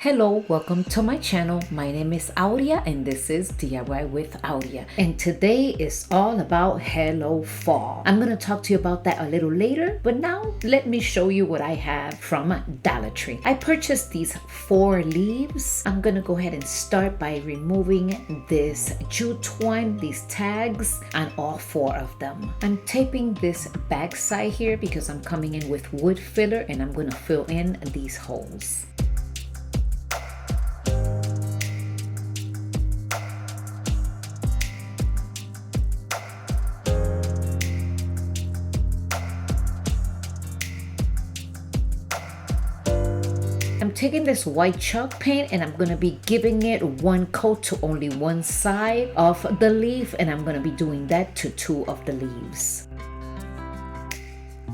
Hello, welcome to my channel. My name is Audia and this is DIY with Audia. And today is all about Hello Fall. I'm going to talk to you about that a little later, but now let me show you what I have from Dollar Tree. I purchased these 4 leaves. I'm going to go ahead and start by removing this jute twine, these tags, on all 4 of them. I'm taping this back side here because I'm coming in with wood filler and I'm going to fill in these holes. I'm taking this white chalk paint and I'm going to be giving it one coat to only one side of the leaf, and I'm going to be doing that to 2 of the leaves.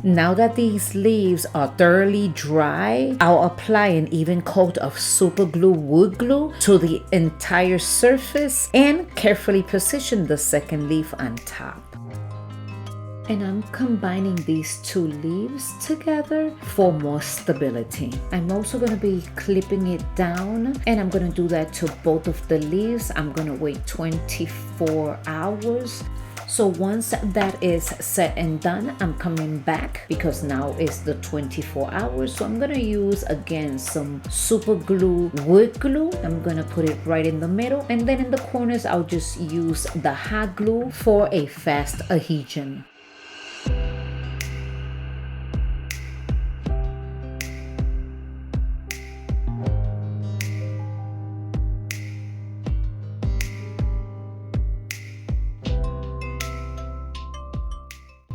Now that these leaves are thoroughly dry, I'll apply an even coat of super glue wood glue to the entire surface and carefully position the second leaf on top. And I'm combining these 2 leaves together for more stability. I'm also going to be clipping it down, and I'm going to do that to both of the leaves. I'm going to wait 24 hours. So once that is set and done, I'm coming back because now it's the 24 hours. So I'm going to use again some super glue wood glue. I'm going to put it right in the middle, and then in the corners I'll just use the hot glue for a fast adhesion.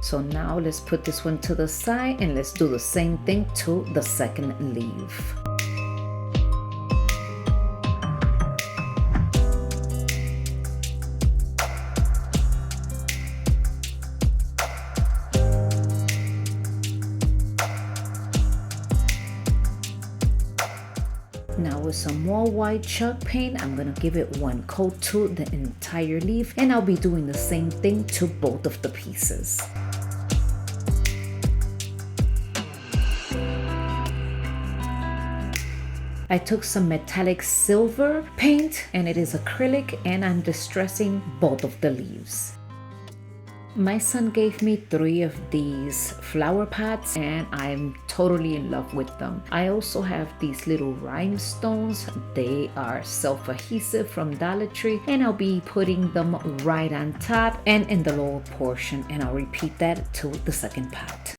So now let's put this one to the side and let's do the same thing to the second leaf. Now with some more white chalk paint, I'm going to give it one coat to the entire leaf, and I'll be doing the same thing to both of the pieces. I took some metallic silver paint, and it is acrylic, and I'm distressing both of the leaves. My son gave me 3 of these flower pots and I'm totally in love with them. I also have these little rhinestones. They are self-adhesive from Dollar Tree, and I'll be putting them right on top and in the lower portion, and I'll repeat that to the second pot.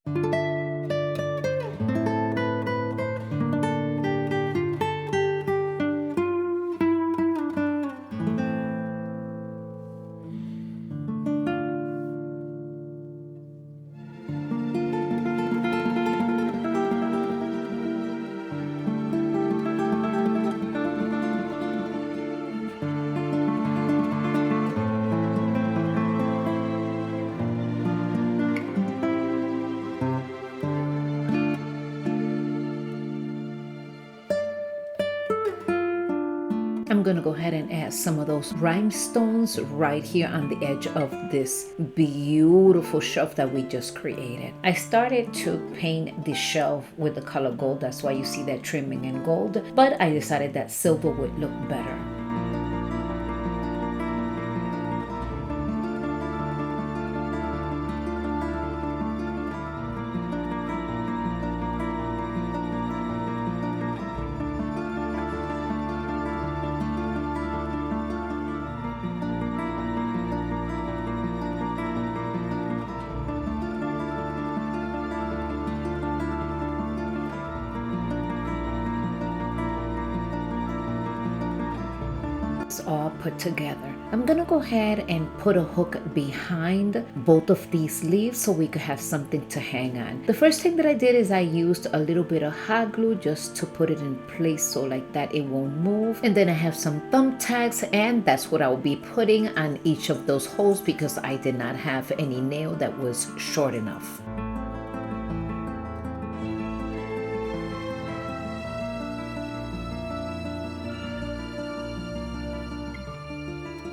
I'm gonna go ahead and add some of those rhinestones right here on the edge of this beautiful shelf that we just created. I started to paint the shelf with the color gold, that's why you see that trimming in gold, but I decided that silver would look better. All put together. I'm gonna go ahead and put a hook behind both of these leaves so we could have something to hang on. The first thing that I did is I used a little bit of hot glue just to put it in place so like that it won't move, and then I have some thumbtacks, and that's what I will be putting on each of those holes because I did not have any nail that was short enough.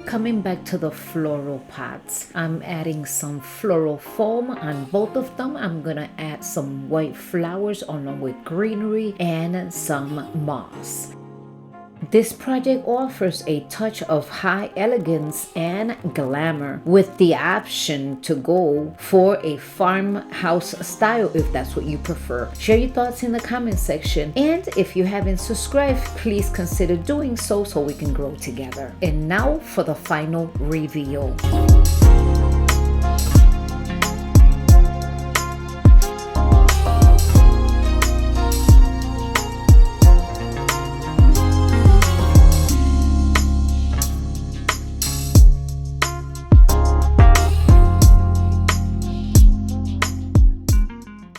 Coming back to the floral pots, I'm adding some floral foam on both of them. I'm gonna add some white flowers along with greenery and some moss. This project offers a touch of high elegance and glamour with the option to go for a farmhouse style if that's what you prefer. Share your thoughts in the comment section, and if you haven't subscribed, please consider doing so we can grow together. And now for the final reveal.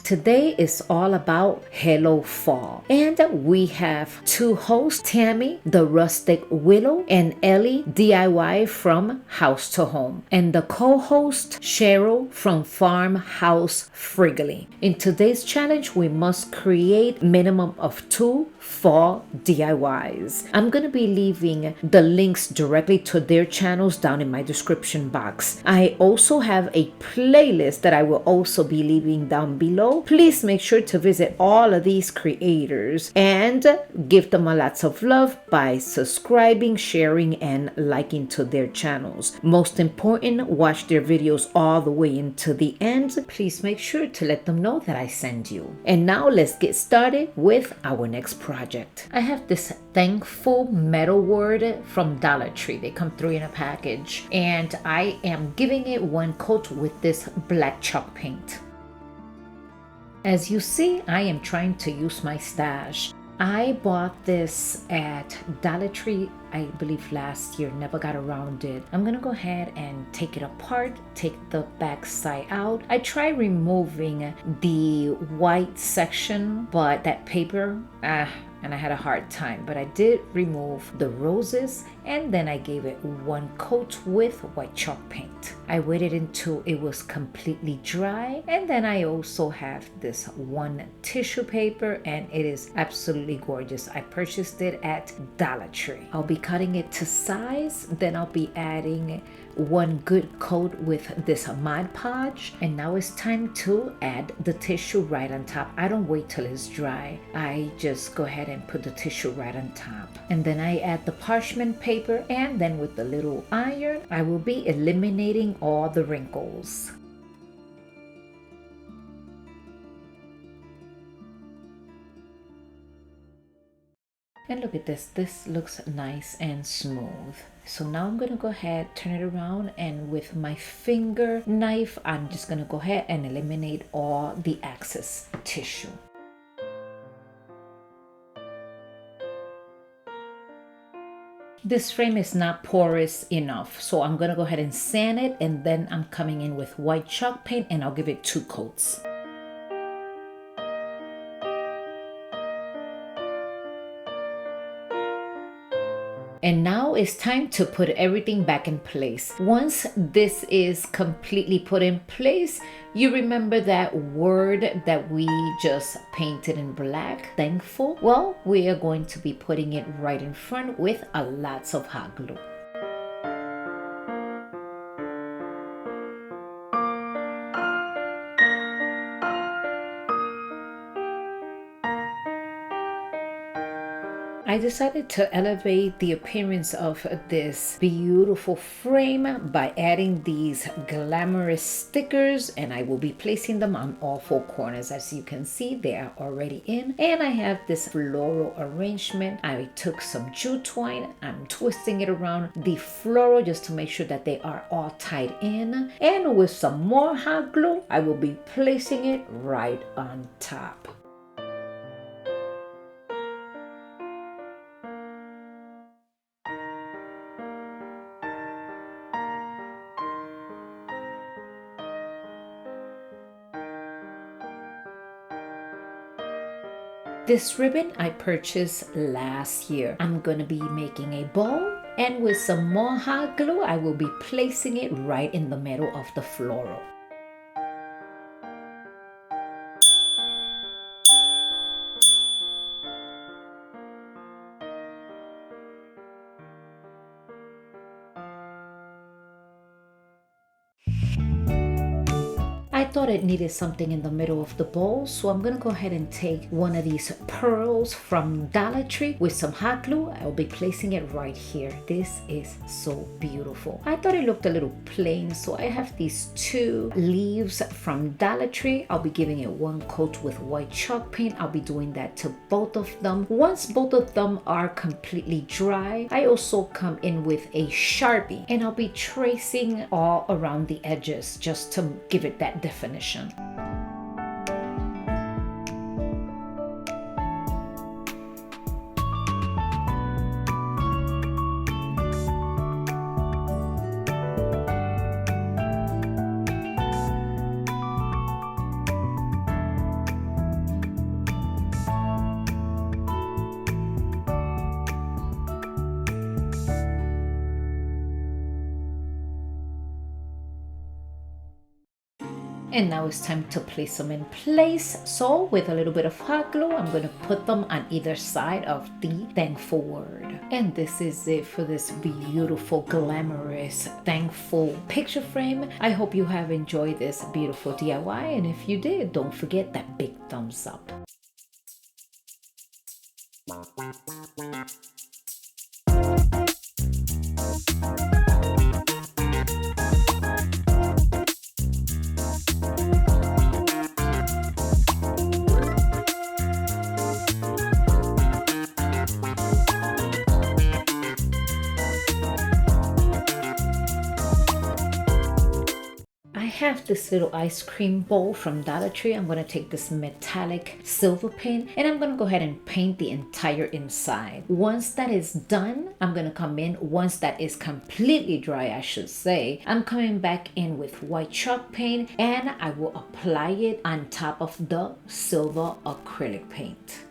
Today is all about Hello Fall, and we have two hosts, Tammy, the rustic willow, and Ellie, DIY from House to Home, and the co-host, Cheryl from Farmhouse Friggly. In today's challenge, we must create minimum of 2 fall DIYs. I'm gonna be leaving the links directly to their channels down in my description box. I also have a playlist that I will also be leaving down below. Please make sure to visit all of these creators and give them a lots of love by subscribing, sharing, and liking to their channels. Most important, watch their videos all the way into the end. Please make sure to let them know that I send you. And now let's get started with our next project. I have this thankful metal word from Dollar Tree. They come 3 in a package, and I am giving it 1 coat with this black chalk paint. As you see, I am trying to use my stash. I bought this at Dollar Tree, I believe last year, never got around it. I'm gonna go ahead and take it apart, take the back side out. I tried removing the white section, but that paper, and I had a hard time, but I did remove the roses, and then I gave it 1 coat with white chalk paint. I waited until it was completely dry, and then I also have this 1 tissue paper, and it is absolutely gorgeous. I purchased it at Dollar Tree. I'll be cutting it to size, then I'll be adding 1 good coat with this Mod Podge, and now it's time to add the tissue right on top. I don't wait till it's dry. I just go ahead and put the tissue right on top, and then I add the parchment paper, and then with the little iron I will be eliminating all the wrinkles. And look at this looks nice and smooth. So now I'm gonna go ahead, turn it around, and with my finger knife, I'm just gonna go ahead and eliminate all the excess tissue. This frame is not porous enough, so I'm gonna go ahead and sand it, and then I'm coming in with white chalk paint, and I'll give it 2 coats. And now it's time to put everything back in place. Once this is completely put in place, you remember that word that we just painted in black, thankful? Well, we are going to be putting it right in front with a lots of hot glue. I decided to elevate the appearance of this beautiful frame by adding these glamorous stickers, and I will be placing them on all 4 corners. As you can see, they are already in, and I have this floral arrangement. I took some jute twine, I'm twisting it around the floral just to make sure that they are all tied in, and with some more hot glue, I will be placing it right on top. This ribbon I purchased last year. I'm gonna be making a bow, and with some more hot glue, I will be placing it right in the middle of the floral. I thought it needed something in the middle of the bowl, so I'm gonna go ahead and take one of these pearls from Dollar Tree with some hot glue. I'll be placing it right here. This is so beautiful. I thought it looked a little plain, so I have these two leaves from Dollar Tree. I'll be giving it one coat with white chalk paint. I'll be doing that to both of them. Once both of them are completely dry, I also come in with a Sharpie and I'll be tracing all around the edges just to give it that definition. And now it's time to place them in place. So with a little bit of hot glue, I'm going to put them on either side of the thankful word. And this is it for this beautiful, glamorous, thankful picture frame. I hope you have enjoyed this beautiful DIY. And if you did, don't forget that big thumbs up. I have this little ice cream bowl from Dollar Tree. I'm going to take this metallic silver paint and I'm going to go ahead and paint the entire inside. Once that is done, I'm going to come in. Once that is completely dry, I should say, I'm coming back in with white chalk paint and I will apply it on top of the silver acrylic paint.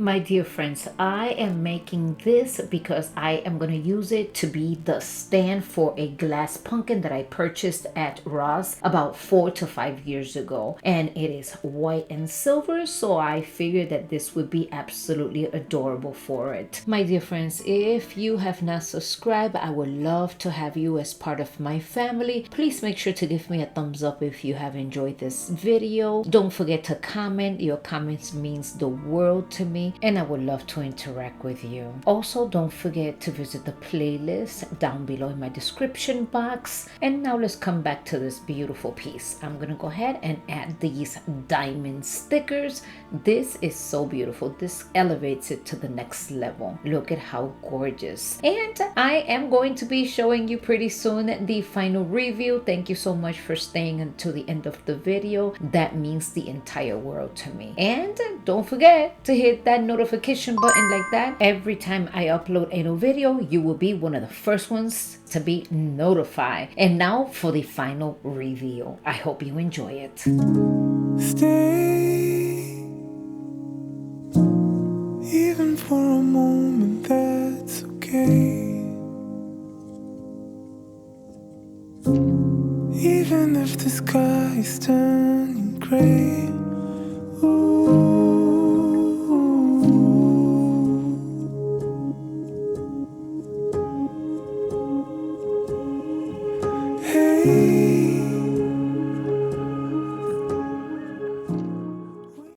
My dear friends, I am making this because I am going to use it to be the stand for a glass pumpkin that I purchased at Ross about 4 to 5 years ago. And it is white and silver, so I figured that this would be absolutely adorable for it. My dear friends, if you have not subscribed, I would love to have you as part of my family. Please make sure to give me a thumbs up if you have enjoyed this video. Don't forget to comment. Your comments means the world to me, and I would love to interact with you. Also, don't forget to visit the playlist down below in my description box. And now let's come back to this beautiful piece. I'm gonna go ahead and add these diamond stickers. This is so beautiful. This elevates it to the next level. Look at how gorgeous. And I am going to be showing you pretty soon the final review. Thank you so much for staying until the end of the video. That means the entire world to me. And don't forget to hit that notification button like that. Every time I upload a new video, you will be one of the first ones to be notified. And now for the final reveal. I hope you enjoy it. Stay, even for a moment, that's okay. Even if the sky is turning gray. Ooh.